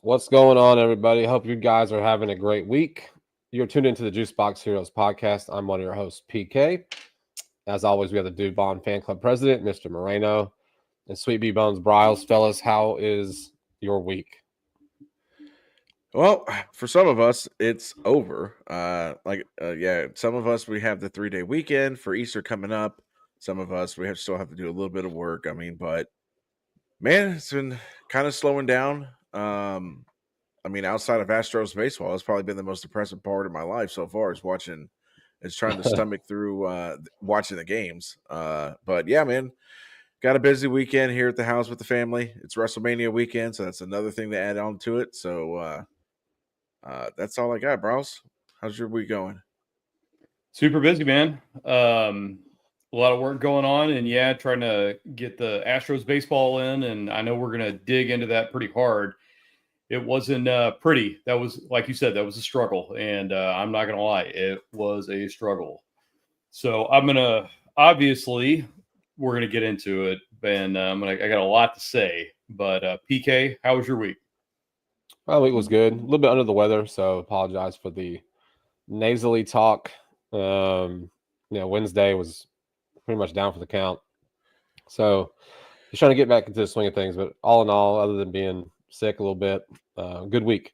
What's going on, everybody? Hope you guys are having a great week. You're tuned into the Juicebox Heroes podcast. I'm one of your hosts, PK. As always, we have the Dude Bond Fan Club president, Mr. Moreno, and Sweet B Bones Bryles. Fellas, how is your week? Well, for some of us, it's over. Some of us we have the 3-day weekend for Easter coming up. Some of us we still have to do a little bit of work. But man, it's been kind of slowing down. Outside of Astros baseball, it's probably been the most depressing part of my life so far. Is trying to stomach through watching the games. But yeah, man, got a busy weekend here at the house with the family. It's WrestleMania weekend, so that's another thing to add on to it. So. That's all I got, bros. How's your week going? Super busy, man. A lot of work going on, and trying to get the Astros baseball in. And I know we're going to dig into that pretty hard. It wasn't pretty. That was, like you said, that was a struggle. And I'm not going to lie, it was a struggle. So obviously, we're going to get into it. And I got a lot to say. But PK, how was your week? My week was good. A little bit under the weather, so apologize for the nasally talk. Wednesday was pretty much down for the count. So just trying to get back into the swing of things. But all in all, other than being sick a little bit, good week.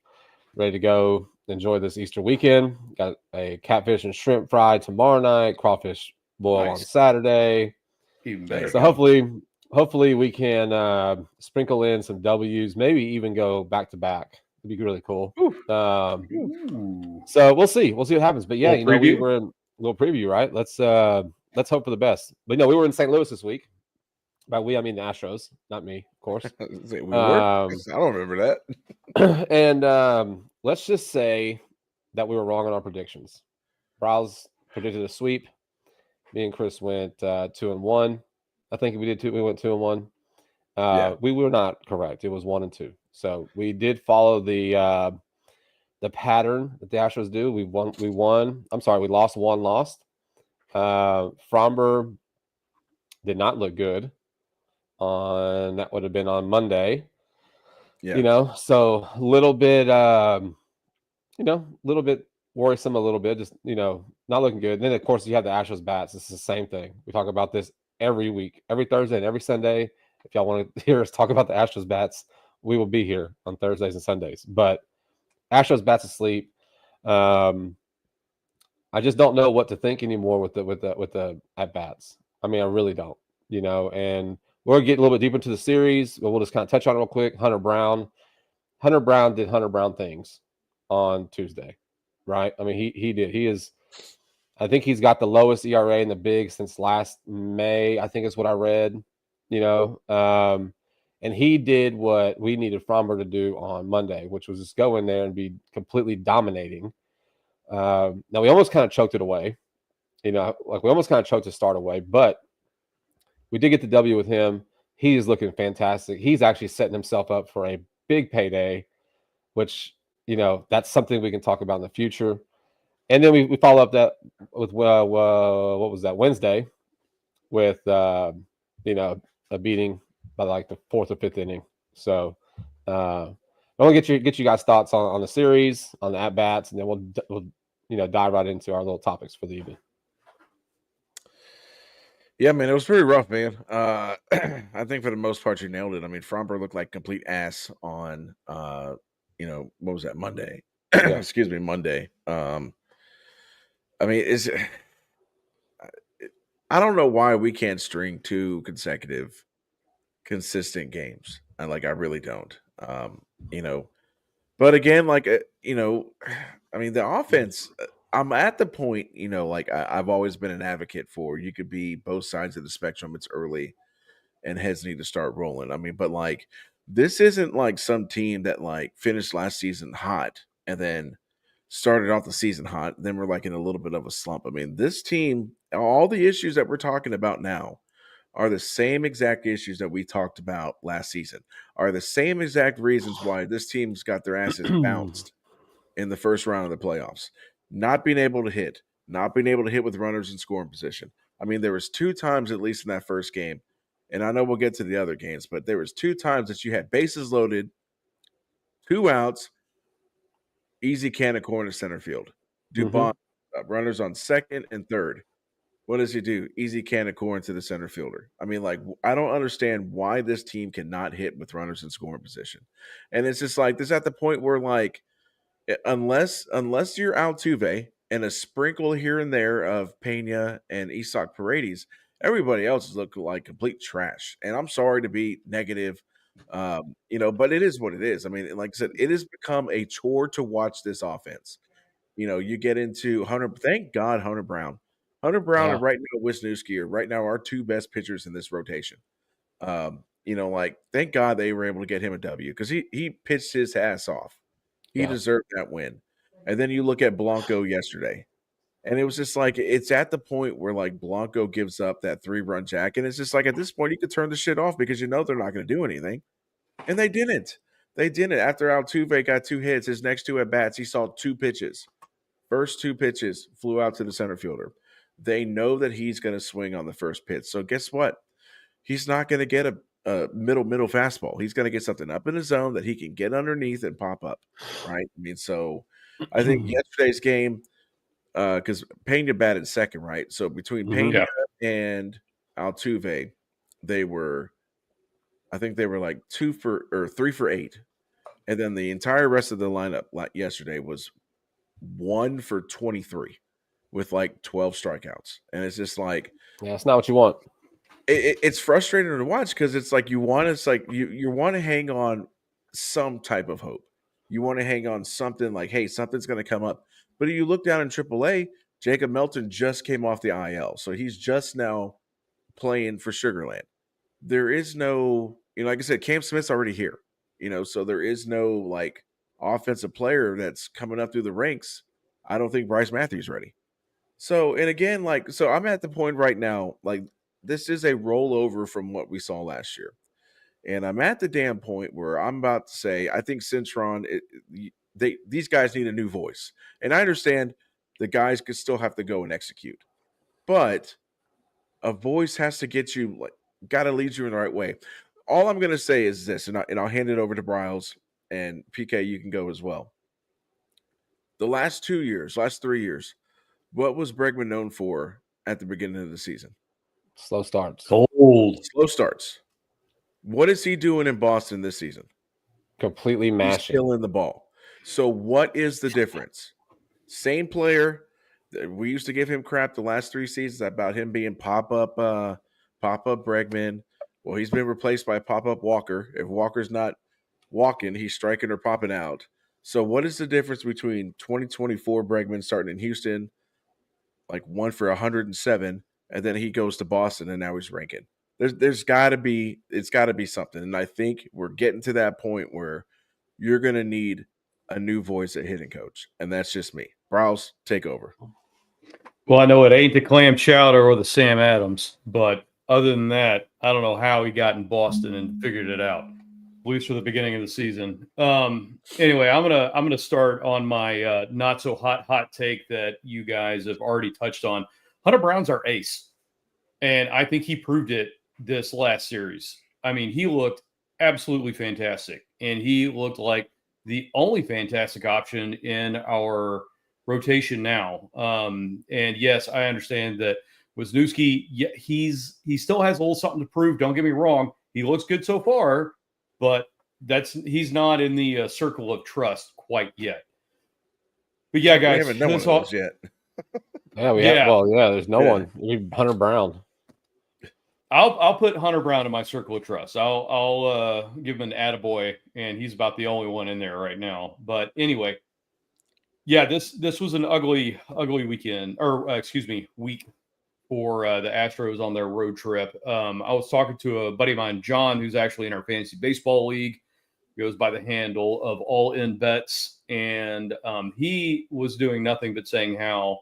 Ready to go enjoy this Easter weekend. Got a catfish and shrimp fry tomorrow night, crawfish boil on Saturday. Even better. So hopefully we can sprinkle in some W's, maybe even go back to back. It'd be really cool. So we'll see. We'll see what happens. But yeah, we were in a little preview, right? Let's hope for the best. But we were in St. Louis this week. By we, I mean the Astros, not me, of course. I don't remember that. And let's just say that we were wrong on our predictions. Browse predicted a sweep. Me and Chris went 2-1. I think we did too. We went 2-1. We were not correct. It was 1-2. So we did follow the pattern that the Astros do. We won. I'm sorry, we lost. Framber did not look good that would have been on Monday. Yeah. So a little bit worrisome, a little bit, just not looking good. And then of course you have the Astros bats. It's the same thing. We talk about this every week, every Thursday and every Sunday. If y'all want to hear us talk about the Astros bats, we will be here on Thursdays and Sundays. But Astros bats asleep. I just don't know what to think anymore with the at bats. I mean, I really don't. And we'll get a little bit deeper into the series, but we'll just kind of touch on it real quick. Hunter Brown did Hunter Brown things on Tuesday, right? I mean, he did. I think he's got the lowest ERA in the big since last May. I think is what I read. And he did what we needed Framber to do on Monday, which was just go in there and be completely dominating. Now we almost kind of choked it away, we almost kind of choked the start away, but we did get the W with him. He is looking fantastic. He's actually setting himself up for a big payday, which, that's something we can talk about in the future. And then we follow up that with, what was that, Wednesday with, a beating by like the 4th or 5th inning. So I want to get you guys' thoughts on the series, on the at-bats, and then we'll dive right into our little topics for the evening. Yeah, man, it was pretty rough, man. I think for the most part you nailed it. I mean, Framber looked like complete ass on, what was that, Monday? Yeah. Excuse me, Monday. I don't know why we can't string 2 consecutive consistent games. I really don't. But again, the offense, I'm at the point, I've always been an advocate for. You could be both sides of the spectrum. It's early and heads need to start rolling. But this isn't like some team that finished last season hot and then started off the season hot. Then we're in a little bit of a slump. This team, all the issues that we're talking about now are the same exact issues that we talked about last season, are the same exact reasons why this team's got their asses bounced in the first round of the playoffs. Not being able to hit with runners in scoring position. There was 2 times, at least in that first game, and I know we'll get to the other games, but there was 2 times that you had bases loaded, 2 outs, easy can of corn to center field. Dubon runners on second and third. What does he do? Easy can of corn to the center fielder. I mean, like, I don't understand why this team cannot hit with runners in scoring position. And it's just like this at the point where, like, unless you're Altuve and a sprinkle here and there of Pena and Isak Paredes, everybody else is looking like complete trash. And I'm sorry to be negative, but it is what it is. I mean, like I said, it has become a chore to watch this offense. You get into Hunter. Thank God Hunter Brown. Yeah. And right now Wisniewski are right now our 2 best pitchers in this rotation. Thank God they were able to get him a W because he pitched his ass off. He deserved that win. And then you look at Blanco yesterday, and it was just like it's at the point where like Blanco gives up that 3-run jack, and it's just like at this point you could turn the shit off because they're not going to do anything, and they didn't. They didn't. After Altuve got 2 hits, his next 2 at bats, he saw 2 pitches. First 2 pitches flew out to the center fielder. They know that he's going to swing on the first pitch. So guess what? He's not going to get a middle fastball. He's going to get something up in the zone that he can get underneath and pop up, right? I mean, so I think yesterday's game, because Pena batted second, right? So between Pena and Altuve, I think they were like 3 for 8. And then the entire rest of the lineup yesterday was 1 for 23 with like 12 strikeouts. And it's just like, yeah, it's not what you want. It's frustrating to watch because it's like you want to hang on some type of hope. You want to hang on something like, hey, something's going to come up. But if you look down in AAA, Jacob Melton just came off the IL. So he's just now playing for Sugarland. There is no, like I said, Cam Smith's already here, so there is no like offensive player that's coming up through the ranks. I don't think Bryce Matthews ready. So, and again, so I'm at the point right now, like this is a rollover from what we saw last year. And I'm at the damn point where I'm about to say, I think Cintron, these guys need a new voice. And I understand the guys could still have to go and execute. But a voice has to get you, got to lead you in the right way. All I'm going to say is this, and I'll hand it over to Bryles, and PK, you can go as well. The last 3 years, what was Bregman known for at the beginning of the season? Slow starts. Slow starts. What is he doing in Boston this season? Completely mashing. He's killing the ball. So what is the difference? Same player. We used to give him crap the last 3 seasons about him being pop-up Bregman. Well, he's been replaced by pop-up Walker. If Walker's not walking, he's striking or popping out. So what is the difference between 2024 Bregman starting in Houston, like 1 for 107, and then he goes to Boston and now he's ranking? It's got to be something. And I think we're getting to that point where you're going to need a new voice at hitting coach. And that's just me. Browse, take over. Well, I know it ain't the clam chowder or the Sam Adams, but other than that, I don't know how he got in Boston and figured it out, at least for the beginning of the season. Anyway, I'm gonna start on my not so hot take that you guys have already touched on. Hunter Brown's our ace, and I think he proved it this last series. I mean, he looked absolutely fantastic, and he looked like the only fantastic option in our rotation now. And yes, I understand that Wisniewski, he still has a little something to prove. Don't get me wrong. He looks good so far, but he's not in the circle of trust quite yet. But yeah, guys, we haven't known those yet. There's no one. You need Hunter Brown. I'll put Hunter Brown in my circle of trust. I'll give him an attaboy, and he's about the only one in there right now. But anyway, yeah, this was an ugly weekend, week for the Astros on their road trip. I was talking to a buddy of mine, John, who's actually in our fantasy baseball league, goes by the handle of All In Bets, and he was doing nothing but saying how,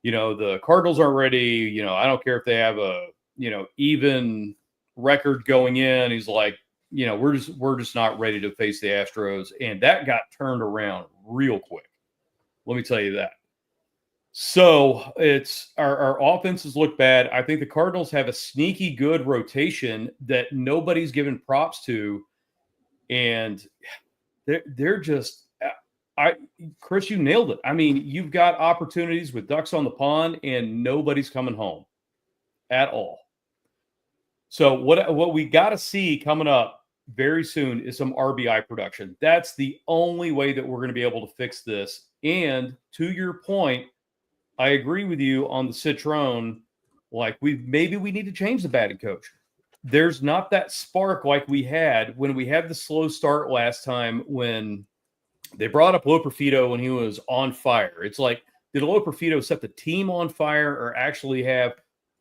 the Cardinals aren't ready. I don't care if they have a even record going in. He's like, we're just not ready to face the Astros, and that got turned around real quick. Let me tell you that. So it's our offenses look bad. I think the Cardinals have a sneaky good rotation that nobody's given props to. And They're just Chris, you nailed it. I mean, you've got opportunities with ducks on the pond, and nobody's coming home at all. So what we got to see coming up very soon is some RBI production. That's the only way that we're going to be able to fix this. And to your point, I agree with you on the Citron. Like maybe we need to change the batting coach. There's not that spark like we had when we had the slow start last time when they brought up Loperfido when he was on fire. It's like, did Loperfido set the team on fire or actually have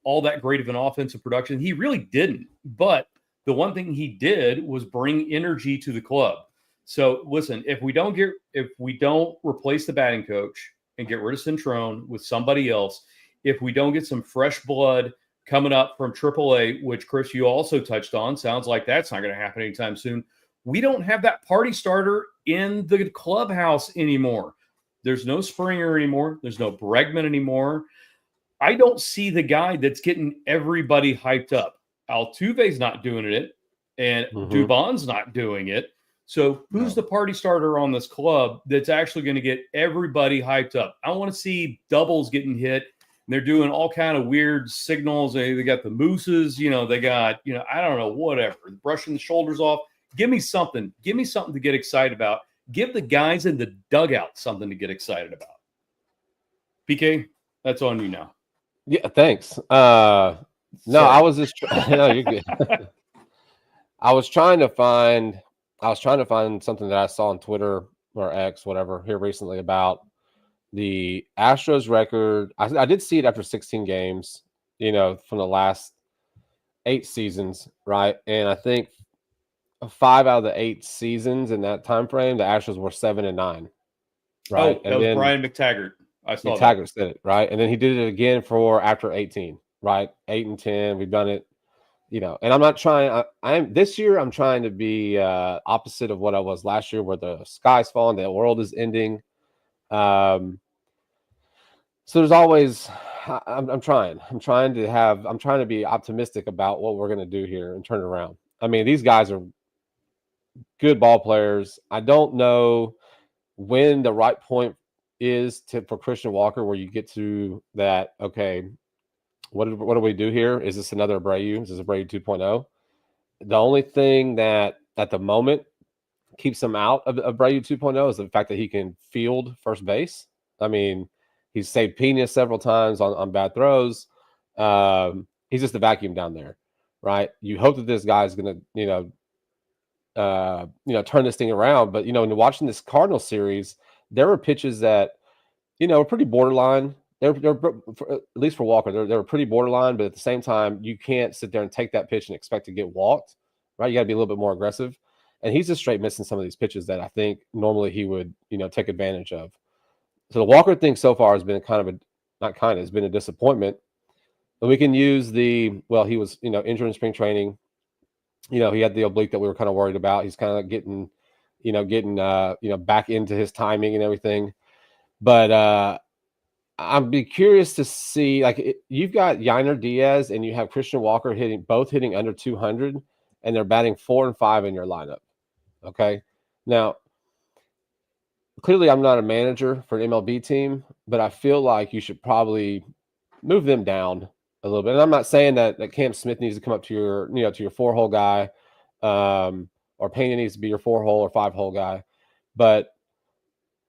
all that great of an offensive production? He really didn't. But the one thing he did was bring energy to the club. So listen, if we don't replace the batting coach and get rid of Centrone with somebody else, if we don't get some fresh blood coming up from AAA, which Chris, you also touched on, sounds like that's not going to happen anytime soon. We don't have that party starter in the clubhouse anymore. There's no Springer anymore. There's no Bregman anymore. I don't see the guy that's getting everybody hyped up. Altuve's not doing it, and Dubon's not doing it. So who's the party starter on this club that's actually going to get everybody hyped up? I want to see doubles getting hit. They're doing all kind of weird signals. They got the mooses, they got, I don't know, whatever, brushing the shoulders off. Give me something. Give me something to get excited about. Give the guys in the dugout something to get excited about. PK, that's on you now. Yeah, thanks. No, I was just no, you're good. I was trying to find something that I saw on Twitter or X, whatever, here recently about the Astros record. I did see it after 16 games, from the last 8 seasons, right? And I think 5 out of the 8 seasons in that time frame, the Astros were 7-9, right? Oh, that was Brian McTaggart. I saw McTaggart said it, right? And then he did it again for after 18, right? 8-10. We've done it, and I'm not trying. This year I'm trying to be opposite of what I was last year, where the sky's falling, the world is ending. So there's always. I'm trying to be optimistic about what we're going to do here and turn it around. I mean, these guys are good ball players. I don't know when the right point is for Christian Walker, where you get to that. Okay, what do we do here? Is this another Abreu? Is this Abreu 2.0? The only thing that at the moment keeps him out of Abreu 2.0 is the fact that he can field first base. I mean, he's saved Pena several times on bad throws. He's just a vacuum down there, right? You hope that this guy's going to, turn this thing around. But, in watching this Cardinals series, there were pitches that, were pretty borderline. They're at least for Walker, they were pretty borderline. But at the same time, you can't sit there and take that pitch and expect to get walked, right? You got to be a little bit more aggressive. And he's just straight missing some of these pitches that I think normally he would, take advantage of. So the Walker thing so far has been it's been a disappointment. But we can use he was, injured in spring training. He had the oblique that we were kind of worried about. He's kind of getting back into his timing and everything. But I'd be curious to see, you've got Yainer Diaz and you have Christian Walker both hitting under 200, and they're batting 4 and 5 in your lineup. Okay. Now, clearly I'm not a manager for an MLB team, but I feel like you should probably move them down a little bit. And I'm not saying that Cam Smith needs to come up to your 4-hole guy, or Pena needs to be your 4-hole or 5-hole guy, but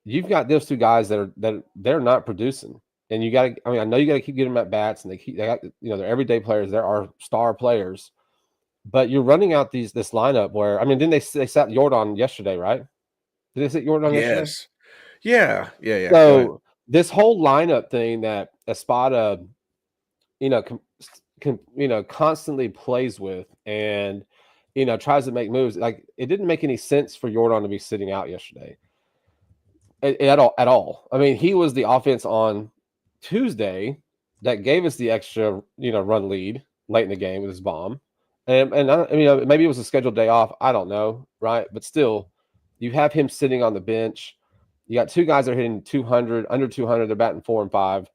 you've got those two guys that they're not producing, and I know you got to keep getting them at bats, and they're everyday players. There are star players, but you're running out this lineup where, didn't they sat Jordan yesterday, right? Did they sit Jordan yesterday? Yes. Yeah. So this whole lineup thing that Espada, constantly plays with and, tries to make moves. Like, it didn't make any sense for Jordan to be sitting out yesterday at all. I mean, he was the offense on Tuesday that gave us the extra, run lead late in the game with his bomb. And maybe it was a scheduled day off. I don't know. Right. But still, you have him sitting on the bench. You got two guys that are hitting 200, under 200. They're batting 4 and 5.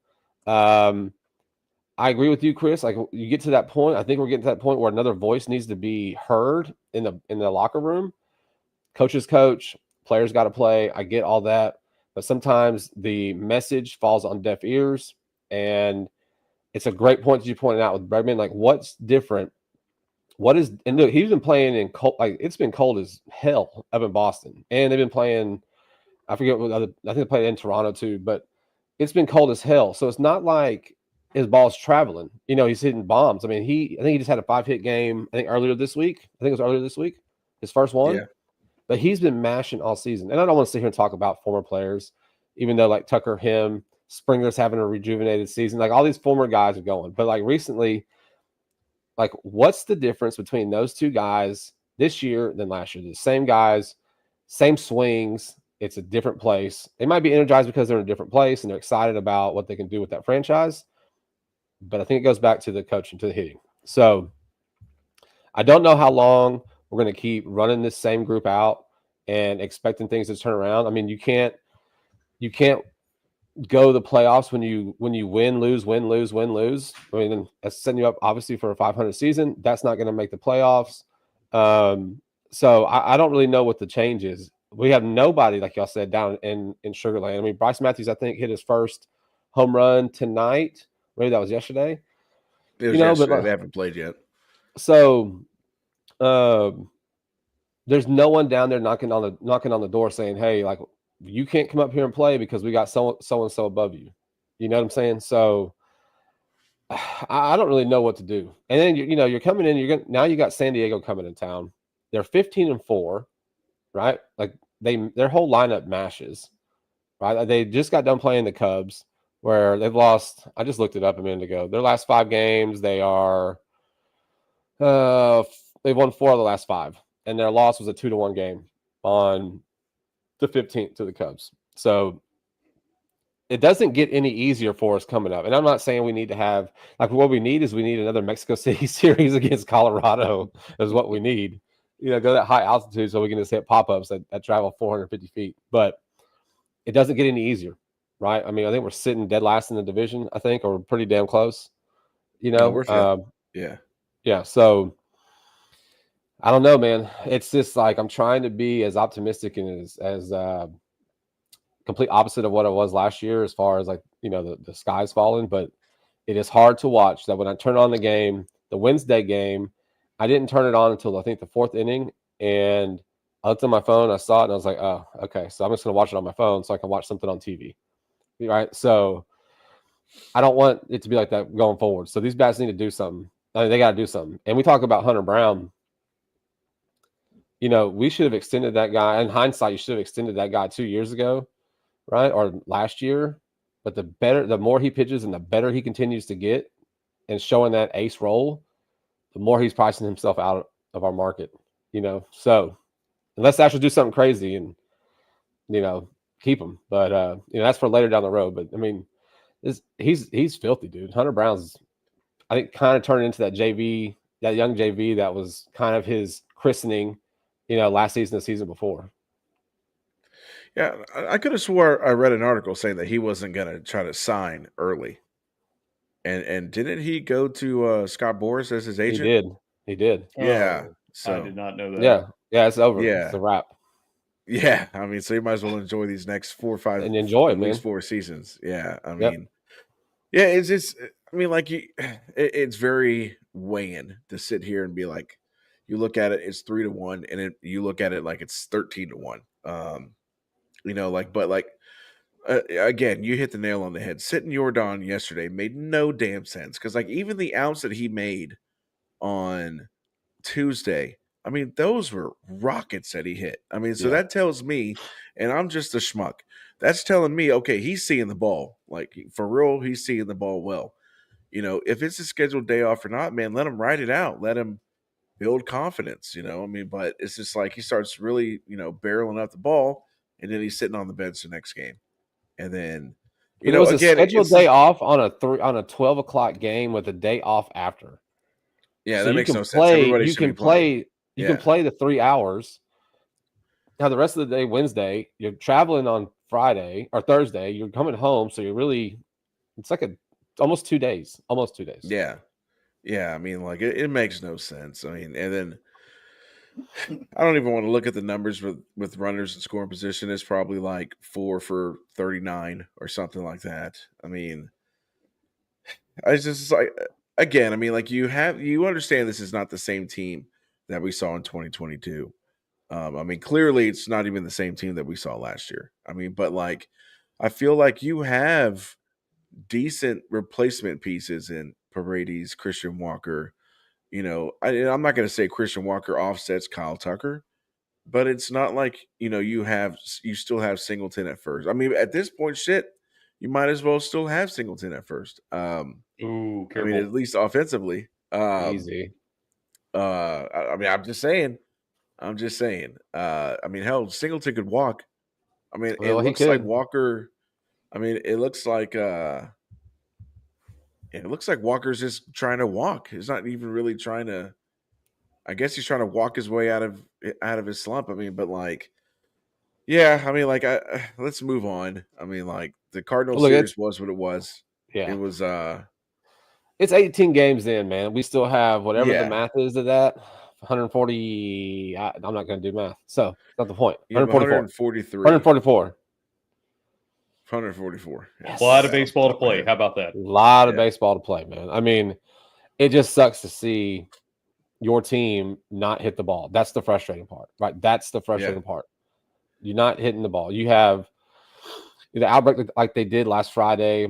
I agree with you, Chris. Like, you get to that point. I think we're getting to that point where another voice needs to be heard in the locker room. Coaches coach, players got to play. I get all that, but sometimes the message falls on deaf ears, and it's a great point that you pointed out with Bregman. Like, what's different? What is, and look, he's been playing in cold, like it's been cold as hell up in Boston, and they've been playing. I forget what other. I think they played in Toronto too, but it's been cold as hell. So it's not like his ball's traveling. He's hitting bombs. I mean, I think he just had a 5-hit game. I think earlier this week. His first one. Yeah. But he's been mashing all season. And I don't want to sit here and talk about former players, even though like Tucker, Springer's having a rejuvenated season. Like all these former guys are going. But like recently, like what's the difference between those two guys this year than last year? The same guys, same swings. It's a different place. They might be energized because they're in a different place and they're excited about what they can do with that franchise. But I think it goes back to the coaching, to the hitting. So I don't know how long we're going to keep running this same group out and expecting things to turn around. I mean, you can't go the playoffs when you win, lose. I mean, that's setting you up obviously for a 500 season. That's not going to make the playoffs. So I don't really know what the change is. We have nobody, like y'all said, down in Sugar Land. I mean, Bryce Matthews, I think, hit his first home run tonight. Maybe that was yesterday. It was yesterday. But they haven't played yet. So there's no one down there knocking on the door saying, hey, like, you can't come up here and play because we got so and so above you. You know what I'm saying? So I don't really know what to do. And then you're coming in. Now you got San Diego coming in town. They're 15-4, right? Like their whole lineup mashes, right? They just got done playing the Cubs, where they've lost. I just looked it up a minute ago. Their last 5 games, they've won 4 of the last 5, and their loss was a 2-1 game on the 15th to the Cubs. So it doesn't get any easier for us coming up. And I'm not saying we need to have, like, what we need is another Mexico City series against Colorado is what we need. Go that high altitude so we can just hit pop-ups that travel 450 feet. But it doesn't get any easier, right? I mean, I think we're sitting dead last in the division, I think, or we're pretty damn close. Yeah. So I don't know, man. It's just like I'm trying to be as optimistic and as complete opposite of what it was last year, as far as like the sky's falling. But it is hard to watch that when I turn on the game, the Wednesday game. I didn't turn it on until I think the 4th inning, and I looked at my phone, I saw it, and I was like, oh, okay. So I'm just going to watch it on my phone so I can watch something on TV, right? So I don't want it to be like that going forward. So these bats need to do something. I mean, they got to do something. And we talk about Hunter Brown. We should have extended that guy. In hindsight, you should have extended that guy 2 years ago, right? Or last year. But the more he pitches and the better he continues to get and showing that ace role, the more he's pricing himself out of our market, So unless Astros do something crazy and, keep him. But, that's for later down the road. But, I mean, he's filthy, dude. Hunter Brown's, I think, kind of turned into that young JV that was kind of his christening, last season, the season before. Yeah, I could have swore I read an article saying that he wasn't going to try to sign early. And didn't he go to Scott Boras as his agent? He did. Yeah. So I did not know that. Yeah, it's over. Yeah. It's a wrap. Yeah, I mean, so you might as well enjoy these next 4 or 5 and enjoy it, at least man. 4 seasons. Yeah, I mean, yeah, it's just, I mean, like it's very weighing to sit here and be like, you look at it, it's 3-1, and you look at it like it's 13-1. Again, you hit the nail on the head. Sitting Jordan yesterday made no damn sense because, like, even the outs that he made on Tuesday, I mean, those were rockets that he hit. I mean, so that tells me, and I'm just a schmuck, that's telling me, okay, he's seeing the ball. Like, for real, he's seeing the ball well. If it's a scheduled day off or not, man, let him ride it out. Let him build confidence, I mean, but it's just like he starts really, barreling up the ball, and then he's sitting on the bench the next game. And then, it was again, a scheduled day off on a 12 o'clock game with a day off after. Yeah, so that makes no sense. Everybody you can play. You can play the 3 hours. Now the rest of the day, Wednesday, you're traveling on Friday or Thursday. You're coming home, so it's like almost 2 days. Almost 2 days. Yeah. I mean, like it makes no sense. I mean, and then I don't even want to look at the numbers with runners in scoring position. It's probably like 4 for 39 or something like that. I mean, I just like again. I mean, like you understand this is not the same team that we saw in 2022. I mean, clearly it's not even the same team that we saw last year. I mean, but like, I feel like you have decent replacement pieces in Paredes, Christian Walker. I'm not going to say Christian Walker offsets Kyle Tucker, but it's not like you still have Singleton at first. I mean, at this point, shit, you might as well still have Singleton at first. Ooh, I mean, careful. at least offensively. Easy. I mean, I'm just saying. I mean, hell, Singleton could walk. I mean, it Well, he looks like could. Walker. I mean, it looks like Walker's just trying to walk. He's not even really trying to. I guess he's trying to walk his way out of his slump. I mean, but like, yeah, I mean, like, let's move on. I mean, like, the Cardinals Look, series was what it was. yeah. It was, It's 18 games in, man. We still have whatever the yeah, math is to that. 140. I'm not going to do math. So, not the point. you have 144. 143. 144. 144. Yes. A lot of baseball to play. How about that? A lot of Yeah. baseball to play, man. I mean, it just sucks to see your team not hit the ball. That's the frustrating part, right? That's the frustrating part. You're not hitting the ball. You have the outbreak like they did last Friday.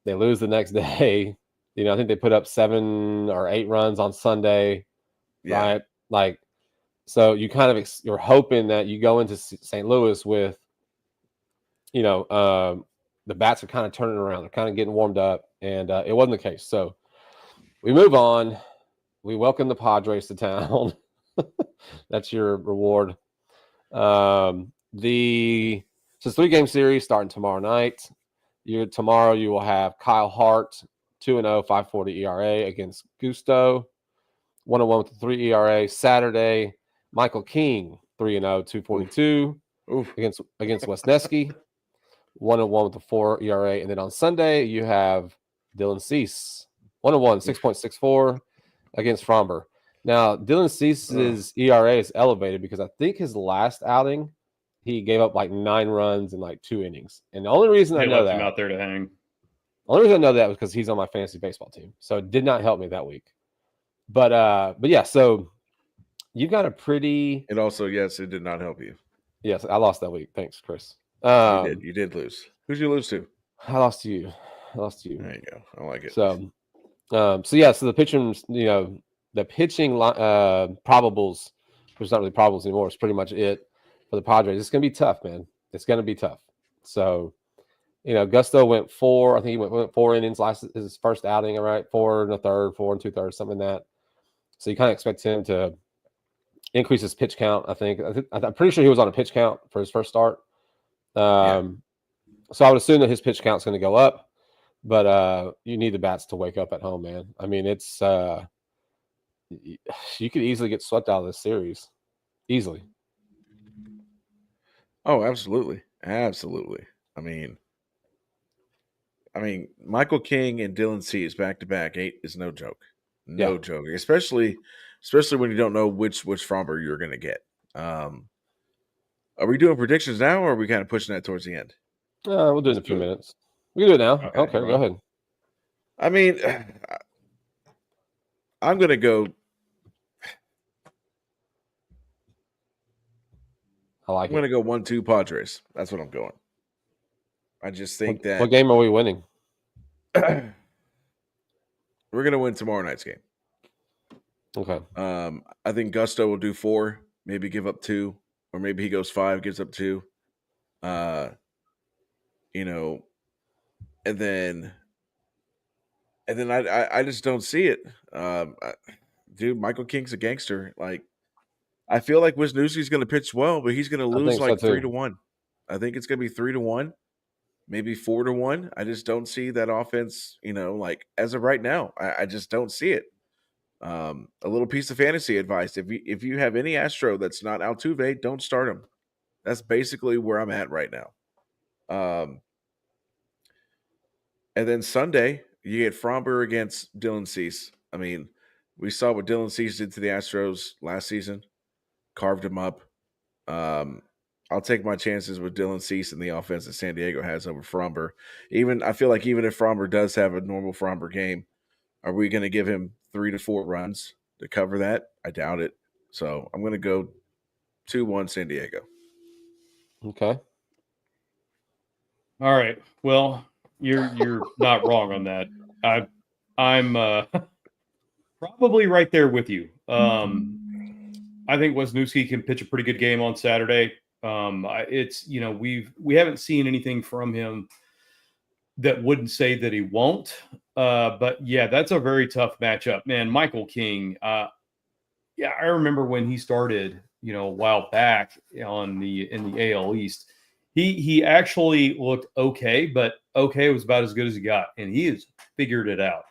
They lose the next day. I think they put up 7 or 8 runs on Sunday, Yeah. right? Like, so you kind of you're hoping that you go into St. Louis with, the bats are kind of turning around. They're kind of getting warmed up, and it wasn't the case. So we move on. We welcome the Padres to town. That's your reward. It's a 3-game series starting tomorrow night. Tomorrow you will have Kyle Hart, 2-0, 5.40 ERA against Gusto, 1-1 with the 3 ERA. Saturday, Michael King, 3-0, 2.42 against Wesneski, 1-1 with the 4 ERA. And then on Sunday, you have Dylan Cease, 1-1, 6.64 against Framber. Now, Dylan Cease's ERA is elevated because I think his last outing, he gave up like 9 runs in like 2 innings. And the only reason I know left that, him out there to hang. was because he's on my fantasy baseball team. So it did not help me that week. But yeah, so you got a pretty. And also, yes, it did not help you. Yes, I lost that week. Thanks, Chris. You did lose. Who'd you lose to? I lost to you. There you go. I like it. So the pitching, the pitching probables, which is not really probables anymore. It's pretty much it for the Padres. It's going to be tough, man. It's going to be tough. So, Gusto went 4. I think he went 4 innings his first outing. All right, 4 1/3, 4 2/3, something like that. So you kind of expect him to increase his pitch count. I'm pretty sure he was on a pitch count for his first start. So I would assume that his pitch count is going to go up, but you need the bats to wake up at home, man. I mean, it's you could easily get swept out of this series, easily. Oh, absolutely. I mean, Michael King and Dylan Cease back to back 8 is no joke. No joke, especially when you don't know which Framber you're going to get. Are we doing predictions now, or are we kind of pushing that towards the end? We'll do it in a few minutes. We can do it now. Okay, go ahead. I mean, I'm going to go. I'm going to go 1-2 Padres. That's what I'm going. I just think that. What game are we winning? We're going to win tomorrow night's game. Okay. I think Gusto will do 4, maybe give up 2, or maybe he goes 5, gives up 2. And then I just don't see it. Dude, Michael King's a gangster. Like, I feel like Wisniewski's going to pitch well, but he's going to lose like 3-1. I think it's going to be 3-1, maybe 4-1. I just don't see that offense. Like as of right now, I just don't see it. A little piece of fantasy advice: if you have any Astro that's not Altuve, don't start him. That's basically where I'm at right now. And then Sunday, you get Framber against Dylan Cease. I mean, we saw what Dylan Cease did to the Astros last season. carved him up. I'll take my chances with Dylan Cease and the offense that San Diego has over Framber. I feel like even if Framber does have a normal Framber game, are we going to give him 3 to 4 runs to cover that? I doubt it. So I'm going to go 2-1 San Diego. Okay. All right. Well, you're not wrong on that. I'm probably right there with you. I think Wisniewski can pitch a pretty good game on Saturday. It's we haven't seen anything from him that wouldn't say that he won't. But yeah, that's a very tough matchup, man. Michael King. I remember when he started, a while back in the AL East. He actually looked okay, but okay was about as good as he got, and he has figured it out.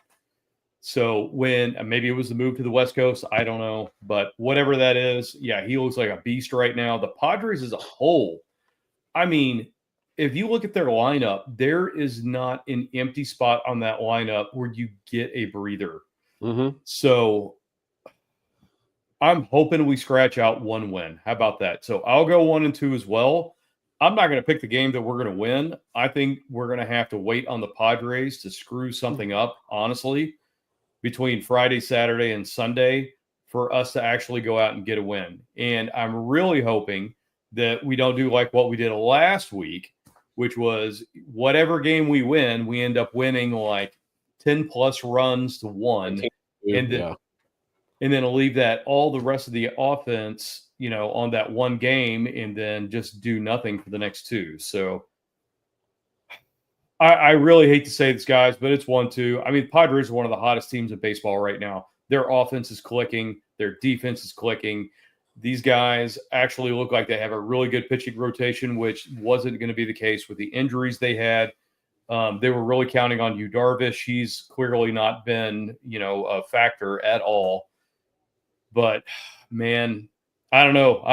So when maybe it was the move to the West Coast, I don't know, but whatever that is, yeah, he looks like a beast right now. The Padres as a whole, I mean, if you look at their lineup, there is not an empty spot on that lineup where you get a breather. Mm-hmm. So I'm hoping we scratch out one win. How about that? So I'll go 1-2 as well. I'm not going to pick the game that we're going to win. I think we're going to have to wait on the Padres to screw something up, honestly, between Friday, Saturday, and Sunday for us to actually go out and get a win. And I'm really hoping that we don't do like what we did last week, which was whatever game we win, we end up winning like 10 plus runs to 1. And then leave that all the rest of the offense, on that one game, and then just do nothing for the next 2. So I really hate to say this, guys, but it's 1-2. I mean, Padres are one of the hottest teams in baseball right now. Their offense is clicking. Their defense is clicking. These guys actually look like they have a really good pitching rotation, which wasn't going to be the case with the injuries they had. They were really counting on Yu Darvish. He's clearly not been, a factor at all. But, man, I don't know.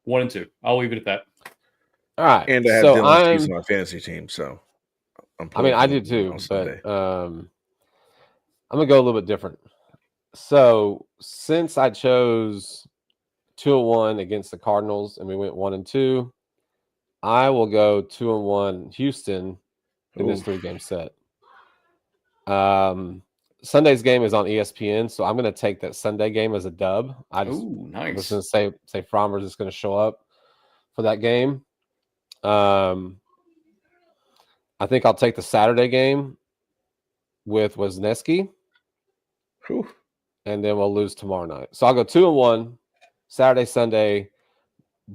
1-2. I'll leave it at that. All right. And I have Dylan Cease on my fantasy team, so I do too, but I'm going to go a little bit different. So since I chose 2-1 against the Cardinals and we went 1-2, I will go 2-1 Houston in this 3-game set. Sunday's game is on ESPN, so I'm going to take that Sunday game as a dub. Nice. was going to say Framber's just going to show up for that game. I think I'll take the Saturday game with Wisniewski, and then we'll lose tomorrow night. So I'll go 2-1 Saturday, Sunday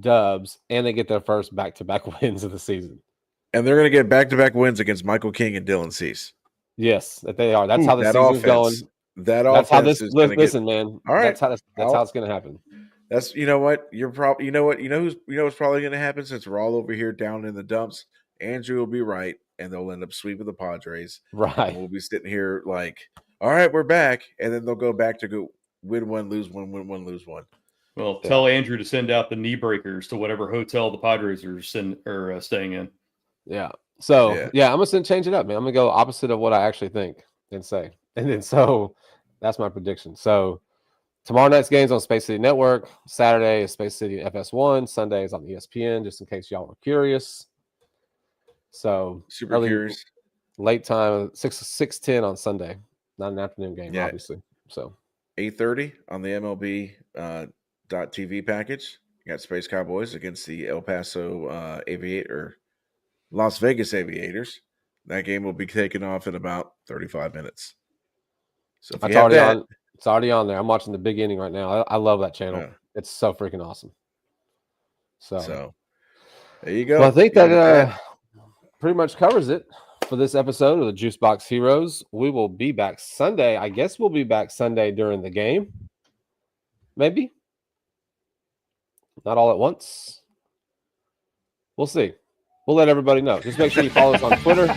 dubs, and they get their first back-to-back wins of the season. And they're going to get back-to-back wins against Michael King and Dylan Cease. Yes, that they are. That's how the season's going. That's how this. Listen, man. All right, that's how it's going to happen. That's what you're probably. What's probably going to happen since we're all over here down in the dumps. Andrew will be right, and they'll end up sweeping the Padres. Right. And we'll be sitting here like, all right, we're back, and then they'll go back to go win one, lose one, win one, lose one. Well, tell Andrew to send out the knee breakers to whatever hotel the Padres are staying in. Yeah. So, I'm going to change it up, man. I'm going to go opposite of what I actually think and say. And then so that's my prediction. So tomorrow night's game's on Space City Network. Saturday is Space City FS1. Sunday is on ESPN, just in case y'all were curious. So super curious. Late time, 6:10 on Sunday. Not an afternoon game, obviously. So 8:30 on the MLB .TV package. You got Space Cowboys against the El Paso Las Vegas Aviators. That game will be taken off in about 35 minutes. So it's already on there. I'm watching the big inning right now. I love that channel. Yeah. It's so freaking awesome. So there you go. Well, I think that pretty much covers it for this episode of the Juice Box Heroes. We will be back Sunday. I guess we'll be back Sunday during the game. Maybe. Not all at once. We'll see. We'll let everybody know. Just make sure you follow us on Twitter.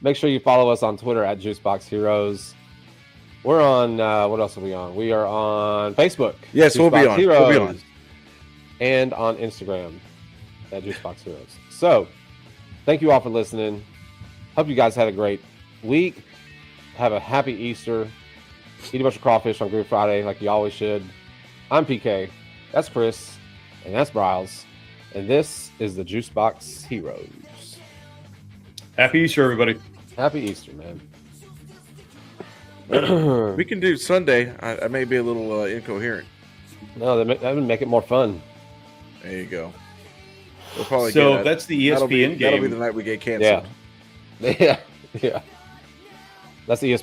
Make sure you follow us on Twitter at Juicebox Heroes. We're on, what else are we on? We are on Facebook. Yes, we'll be on. Heroes, we'll be on. And on Instagram at Juicebox Heroes. So, thank you all for listening. Hope you guys had a great week. Have a happy Easter. Eat a bunch of crawfish on Good Friday like you always should. I'm PK. That's Chris. And that's Bryles. And this is the Juicebox Heroes. Happy Easter, everybody. Happy Easter, man. We can do Sunday. I may be a little incoherent. No, that would make it more fun. There you go. We'll probably So that's the ESPN that'll be game. the night we get canceled. Yeah. Yeah. That's the ESPN.